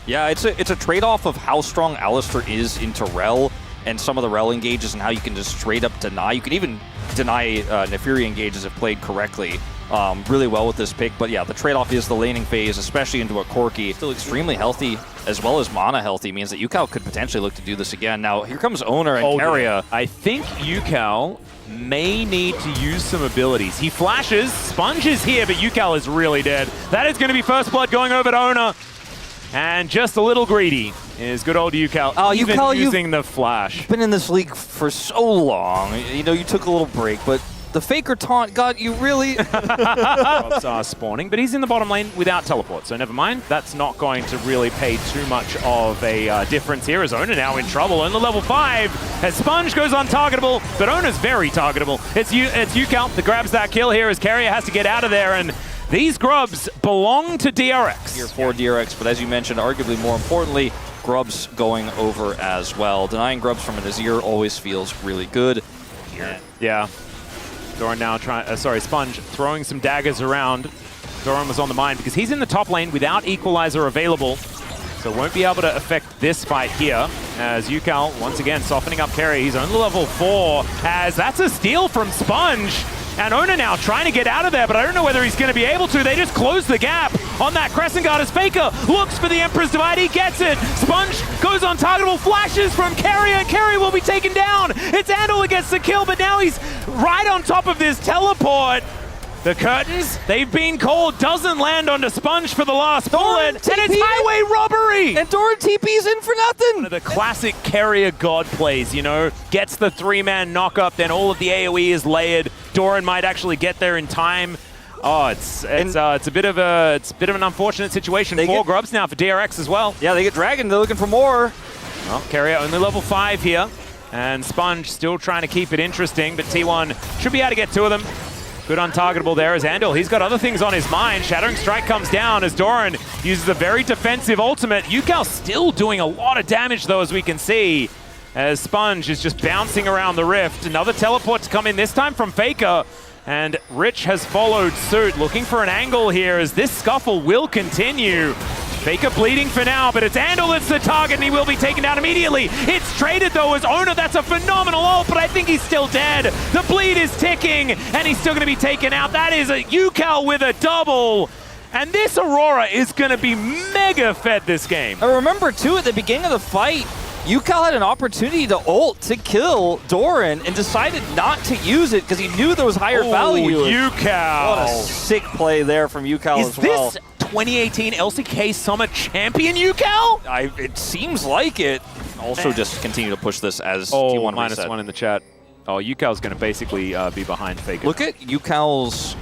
Yeah, it's a trade-off of how strong Alistar is into Rel and some of the Rel engages and how you can just straight up deny. You can even deny Nefiri engages if played correctly really well with this pick. But yeah, the trade-off is the laning phase, especially into a Corki. Still extremely healthy as well as mana healthy, means that Yukao could potentially look to do this again. Now, here comes Owner and Keria. I think Yukao may need to use some abilities. He flashes, Sponge is here, but Yukao is really dead. That is going to be first blood going over to Owner. And just a little greedy is good old Yukao, even Yukao, using the flash. You've been in this league for so long. You know, you took a little break, but the Faker taunt got you really... Drops are spawning, but he's in the bottom lane without teleport, so never mind. That's not going to really pay too much of a difference here, as Owner now in trouble. On the level 5, as Sponge goes untargetable, but Owner's very targetable. It's Yukao that grabs that kill here as Keria has to get out of there, and these grubs belong to DRX. Here for DRX, but as you mentioned, arguably more importantly, grubs going over as well. Denying grubs from an Azir always feels really good here. Yeah. Doran now Sponge throwing some daggers around. Doran was on the mind because he's in the top lane without Equalizer available. So won't be able to affect this fight here, as Yukao once again softening up Keria. He's only level 4, as that's a steal from Sponge. And Owner now trying to get out of there, but I don't know whether he's going to be able to. They just close the gap on that Crescent Guard as Faker looks for the Emperor's Divide. He gets it. Sponge goes untargetable, flashes from Keria, and Keria will be taken down. It's Andal that gets the kill, but now he's right on top of this teleport. The curtains, they've been called, doesn't land onto Sponge for the last bullet, and it's highway robbery! And Doran TP's in for nothing! One of the classic Keria God plays, you know, gets the 3-man knock-up, then all of the AoE is layered. Doran might actually get there in time. Oh, it's a bit of an unfortunate situation for Grubs now, for DRX as well. Yeah, they get Dragon, they're looking for more. Well, Keria only level 5 here, and Sponge still trying to keep it interesting, but T1 should be able to get 2 of them. Good untargetable there as Andal. He's got other things on his mind. Shattering Strike comes down as Doran uses a very defensive ultimate. Yukao still doing a lot of damage though, as we can see, as Sponge is just bouncing around the rift. Another teleport to come in, this time from Faker. And Rich has followed suit, looking for an angle here as this scuffle will continue. Faker bleeding for now, but it's Andal that's the target and he will be taken down immediately. It's traded though as Owner. That's a phenomenal ult, but I think he's still dead. The bleed is ticking and he's still going to be taken out. That is a Yukao with a double. And this Aurora is going to be mega fed this game. I remember too, at the beginning of the fight, Yukao had an opportunity to ult to kill Doran and decided not to use it because he knew there was higher value. Yukao. What a sick play there from Yukao as well. Is this 2018 LCK Summer Champion Yukao? It seems like it. Also just continue to push this as T1 reset. -1 in the chat. Oh, Yukao's going to basically be behind Faker. Look at Yukao's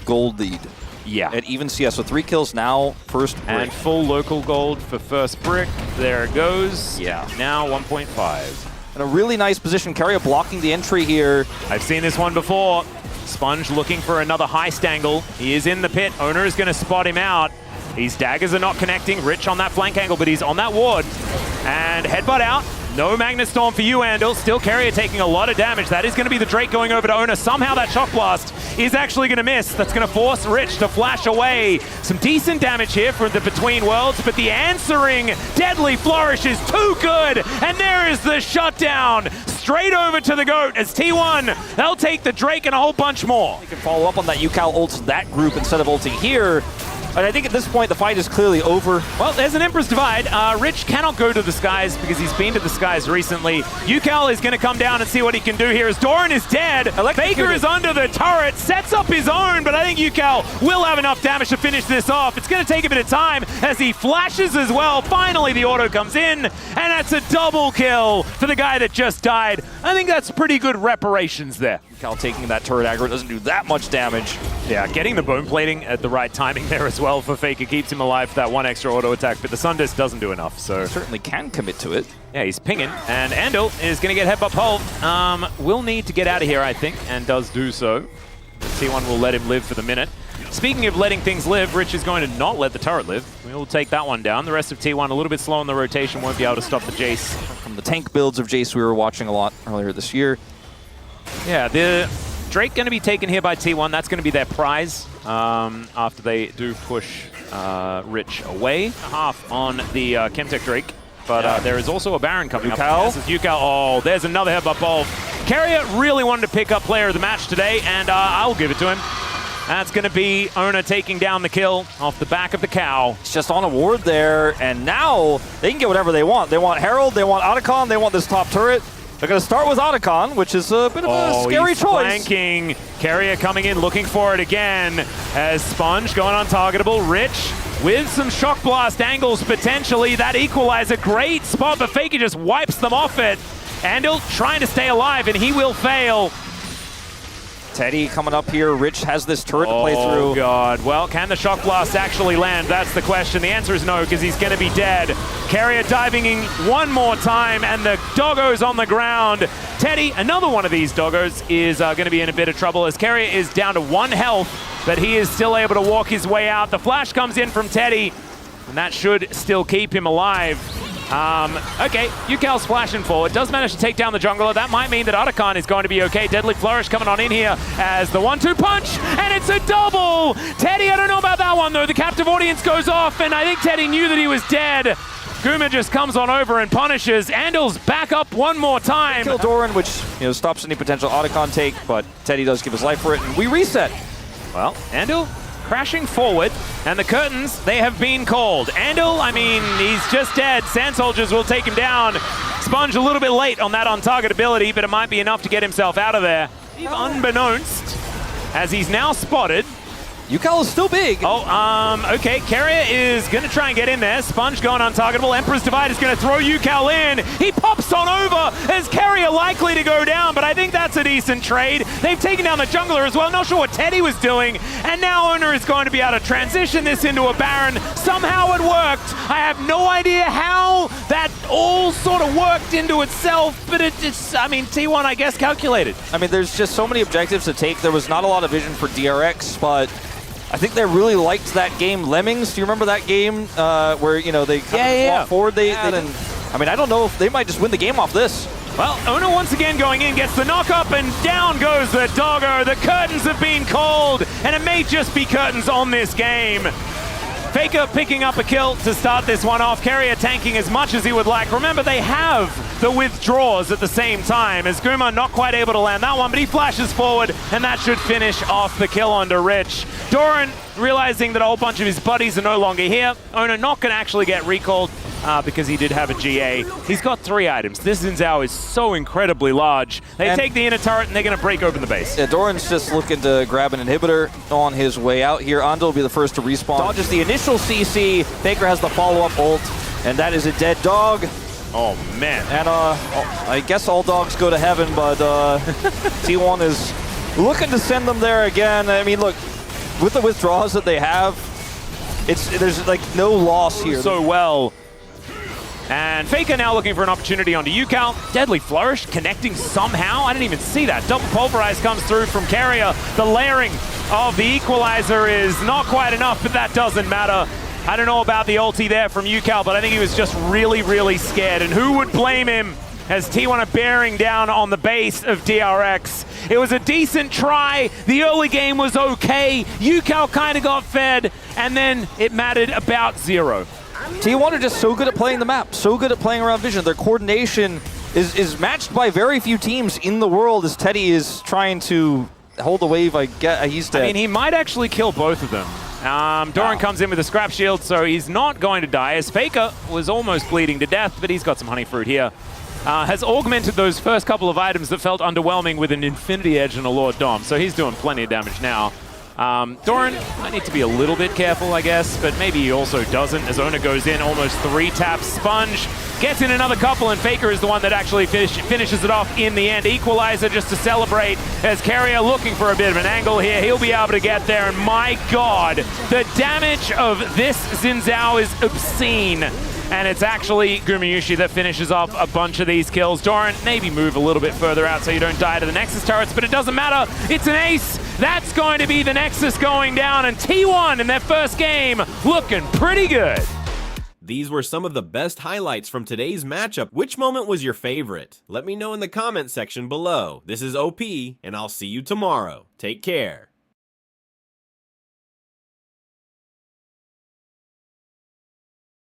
gold lead. Yeah. At even CS, so 3 kills now, first brick. And full local gold for first brick. There it goes. Yeah. Now 1.5. And a really nice position. Keria blocking the entry here. I've seen this one before. Sponge looking for another heist angle. He is in the pit. Owner is going to spot him out. These daggers are not connecting. Rich on that flank angle, but he's on that ward. And headbutt out. No Magnet Storm for you, Andal. Still Keria taking a lot of damage. That is going to be the Drake going over to Owner. Somehow that Shock Blast is actually going to miss. That's going to force Rich to flash away. Some decent damage here for the Between Worlds, but the answering Deadly Flourish is too good. And there is the shutdown. Straight over to the GOAT as T1. They'll take the Drake and a whole bunch more. You can follow up on that. Yukao ults that group instead of ulting here. And I think at this point, the fight is clearly over. Well, there's an Emperor's Divide. Rich cannot go to the skies because he's been to the skies recently. Yukao is going to come down and see what he can do here as Doran is dead. Faker is under the turret, sets up his own, but I think Yukao will have enough damage to finish this off. It's going to take a bit of time as he flashes as well. Finally, the auto comes in, and that's a double kill for the guy that just died. I think that's pretty good reparations there. Yukao taking that turret aggro doesn't do that much damage. Yeah, getting the bone plating at the right timing there as well for Faker keeps him alive for that one extra auto attack, but the Sundist doesn't do enough, so... He certainly can commit to it. Yeah, he's pinging, and Andal is going to get headbutt pulled. Will need to get out of here, I think, and does do so. T1 will let him live for the minute. Speaking of letting things live, Rich is going to not let the turret live. We'll take that one down. The rest of T1 a little bit slow in the rotation, won't be able to stop the Jace. From the tank builds of Jace we were watching a lot earlier this year. Yeah, the Drake going to be taken here by T1. That's going to be their prize after they do push Rich away. Half on the Chemtech Drake. But there is also a Baron coming up. This is Yukal. Oh, there's another headbutt ball. Carrier really wanted to pick up player of the match today, and I'll give it to him. That's going to be Ona taking down the kill off the back of the cow. It's just on a ward there, and now they can get whatever they want. They want Herald, they want Otacon, they want this top turret. They're going to start with Otacon, which is a bit of a scary choice. Flanking. Carrier coming in, looking for it again. As Sponge going untargetable. Rich with some shock blast angles potentially. That equalizer, great spot, but Faker just wipes them off it. Andal trying to stay alive, and he will fail. Teddy coming up here. Rich has this turret to play through. Oh, God. Well, can the shock blast actually land? That's the question. The answer is no, because he's going to be dead. Carrier diving in one more time, and the doggo's on the ground. Teddy, another one of these doggos, is going to be in a bit of trouble as Carrier is down to 1 health, but he is still able to walk his way out. The flash comes in from Teddy, and that should still keep him alive. Okay, Yukal's flashing forward, does manage to take down the jungler. That might mean that Otacon is going to be okay. Deadly Flourish coming on in here as the 1-2 punch, and it's a double! Teddy, I don't know about that one though. The captive audience goes off, and I think Teddy knew that he was dead. Guma just comes on over and punishes. Andal's back up one more time. Kill Doran, which stops any potential Otacon take, but Teddy does give his life for it, and we reset. Well, Andal crashing forward, and the curtains, they have been called. Andal, I mean, he's just dead. Sand Soldiers will take him down. Sponge a little bit late on that on-targetability, but it might be enough to get himself out of there. Unbeknownst, as he's now spotted. Yukal is still big. Oh, okay. Carrier is going to try and get in there. Sponge going untargetable. Emperor's Divide is going to throw Yukal in. He pops on over as Carrier likely to go down, but I think that's a decent trade. They've taken down the jungler as well. Not sure what Teddy was doing. And now Ona is going to be able to transition this into a Baron. Somehow it worked. I have no idea how that all sort of worked into itself, but it's, I mean, T1, I guess, calculated. I mean, there's just so many objectives to take. There was not a lot of vision for DRX, but I think they really liked that game. Lemmings, do you remember that game where, they kind of walk forward? They didn't. I mean, I don't know if they might just win the game off this. Well, Ona once again going in, gets the knock up, and down goes the doggo. The curtains have been called, and it may just be curtains on this game. Faker picking up a kill to start this one off. Carrier tanking as much as he would like. Remember, they have the withdraws at the same time, as Guma not quite able to land that one, but he flashes forward, and that should finish off the kill onto Rich. Doran realizing that a whole bunch of his buddies are no longer here. Ona not going to actually get recalled because he did have a GA. He's got 3 items. This Xin Zhao is so incredibly large. They take the inner turret, and they're going to break open the base. Yeah, Doran's just looking to grab an inhibitor on his way out here. Andal will be the first to respawn. Dodges the initial CC. Faker has the follow-up ult, and that is a dead dog. Oh, man. And I guess all dogs go to heaven, but T1 is looking to send them there again. I mean, look, with the withdrawals that they have, there's like no loss here. So well. And Faker now looking for an opportunity onto Yukal. Deadly Flourish connecting somehow. I didn't even see that. Double Pulverize comes through from Carrier. The layering of the equalizer is not quite enough, but that doesn't matter. I don't know about the ulti there from Yukal, but I think he was just really, really scared. And who would blame him as T1 are bearing down on the base of DRX. It was a decent try. The early game was okay. Yukal kind of got fed, and then it mattered about 0. T1 are just so good at playing the map, so good at playing around vision. Their coordination is matched by very few teams in the world as Teddy is trying to hold the wave. I get he's dead. I mean, he might actually kill both of them. Doran comes in with a scrap shield, so he's not going to die, as Faker was almost bleeding to death, but he's got some honey fruit here. Has augmented those first couple of items that felt underwhelming with an Infinity Edge and a Lord Dom, so he's doing plenty of damage now. Doran might need to be a little bit careful, I guess, but maybe he also doesn't, as Ona goes in, almost 3 taps. Sponge gets in another couple, and Faker is the one that actually finishes it off in the end. Equalizer just to celebrate, as Carrier looking for a bit of an angle here. He'll be able to get there, and my God, the damage of this Xin Zhao is obscene. And it's actually Gumayushi that finishes off a bunch of these kills. Doran, maybe move a little bit further out so you don't die to the Nexus turrets, but it doesn't matter. It's an ace. That's going to be the Nexus going down, and T1 in their first game looking pretty good. These were some of the best highlights from today's matchup. Which moment was your favorite? Let me know in the comment section below. This is OP, and I'll see you tomorrow. Take care.